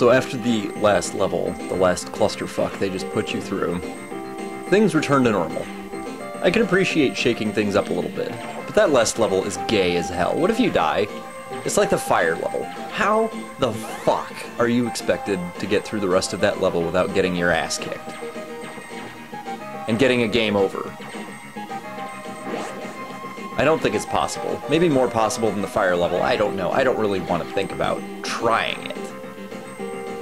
So after the last level, the last clusterfuck they just put you through, things return to normal. I can appreciate shaking things up a little bit, but that last level is gay as hell. What if you die? It's like the fire level. How the fuck are you expected to get through the rest of that level without getting your ass kicked? And getting a game over? I don't think it's possible. Maybe more possible than the fire level, I don't know. I don't really want to think about trying it.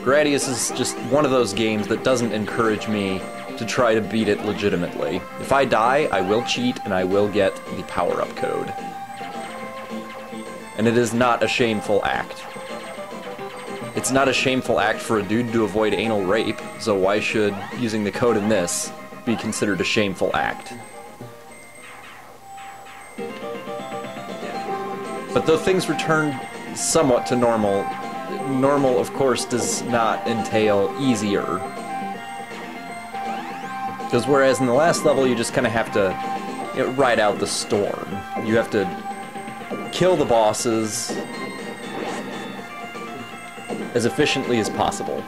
Gradius is just one of those games that doesn't encourage me to try to beat it legitimately. If I die, I will cheat and I will get the power-up code. And it is not a shameful act. It's not a shameful act for a dude to avoid anal rape, so why should using the code in this be considered a shameful act? But though things return somewhat to normal, normal, of course, does not entail easier. Because whereas in the last level you just kind of have to ride out the storm. You have to kill the bosses as efficiently as possible.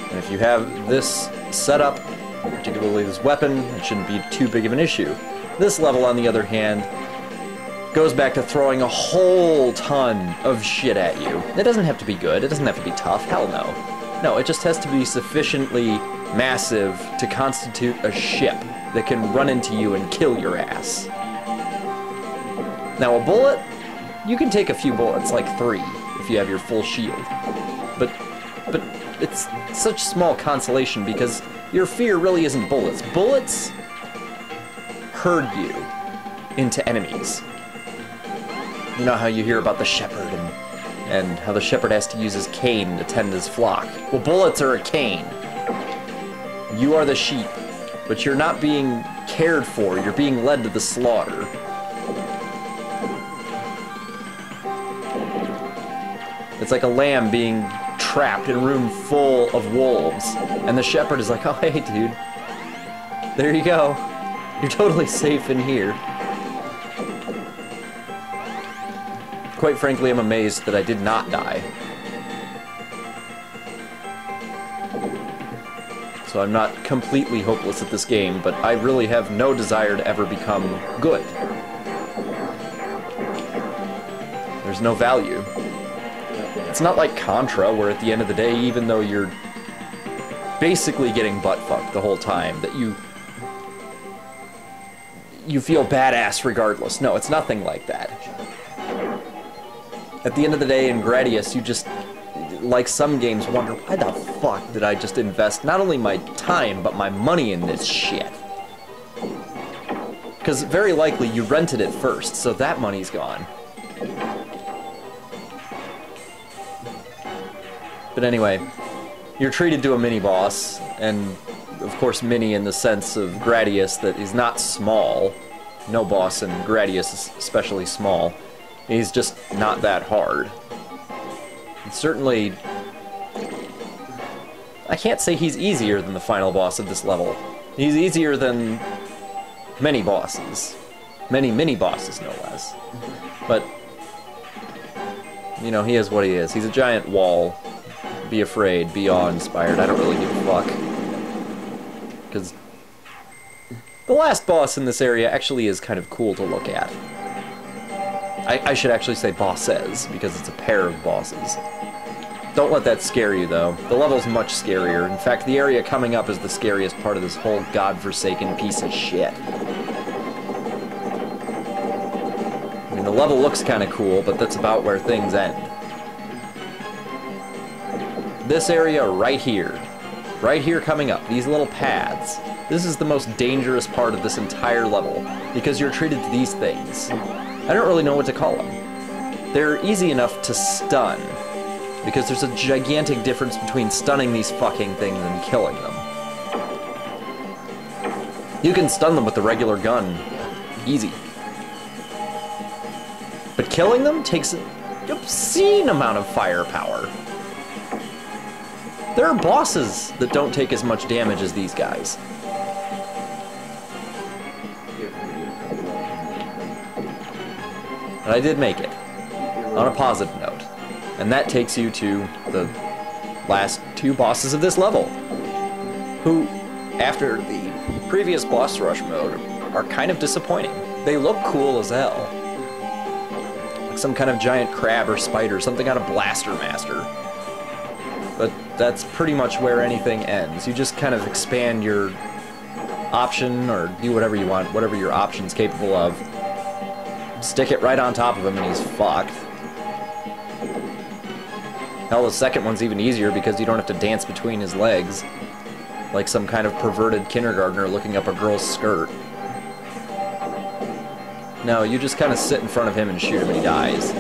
And if you have this setup, particularly this weapon, it shouldn't be too big of an issue. This level, on the other hand, goes back to throwing a whole ton of shit at you. It doesn't have to be good, it doesn't have to be tough, hell no. No, it just has to be sufficiently massive to constitute a ship that can run into you and kill your ass. Now a bullet, you can take a few bullets, like 3, if you have your full shield. But it's such small consolation because your fear really isn't bullets. Bullets herd you into enemies. You know how you hear about the shepherd and how the shepherd has to use his cane to tend his flock. Well, bullets are a cane. You are the sheep, but you're not being cared for, you're being led to the slaughter. It's like a lamb being trapped in a room full of wolves, and the shepherd is like, oh hey dude, there you go. You're totally safe in here. Quite frankly, I'm amazed that I did not die. So I'm not completely hopeless at this game, but I really have no desire to ever become good. There's no value. It's not like Contra, where at the end of the day, even though you're basically getting butt-fucked the whole time, that you feel badass regardless. No, it's nothing like that. At the end of the day, in Gradius, you just, like some games, wonder, why the fuck did I just invest not only my time, but my money in this shit? Because very likely you rented it first, so that money's gone. But anyway, you're treated to a mini-boss, and of course mini in the sense of Gradius that is not small. No boss in Gradius is especially small. He's just not that hard. And certainly, I can't say he's easier than the final boss of this level. He's easier than many bosses. Many mini-bosses, no less. But, you know, he is what he is. He's a giant wall. Be afraid, be awe-inspired. I don't really give a fuck. Because the last boss in this area actually is kind of cool to look at. I should actually say bosses, because it's a pair of bosses. Don't let that scare you, though. The level's much scarier. In fact, the area coming up is the scariest part of this whole godforsaken piece of shit. I mean, the level looks kind of cool, but that's about where things end. This area right here coming up, these little paths, this is the most dangerous part of this entire level, because you're treated to these things. I don't really know what to call them. They're easy enough to stun, because there's a gigantic difference between stunning these fucking things and killing them. You can stun them with the regular gun. Easy. But killing them takes an obscene amount of firepower. There are bosses that don't take as much damage as these guys. And I did make it. On a positive note. And that takes you to the last two bosses of this level, who, after the previous boss rush mode, are kind of disappointing. They look cool as hell. Like some kind of giant crab or spider, something out of Blaster Master. But that's pretty much where anything ends. You just kind of expand your option, or do whatever you want, whatever your option's capable of. Stick it right on top of him and he's fucked. Hell, the second one's even easier because you don't have to dance between his legs like some kind of perverted kindergartner looking up a girl's skirt. No, you just kind of sit in front of him and shoot him and he dies.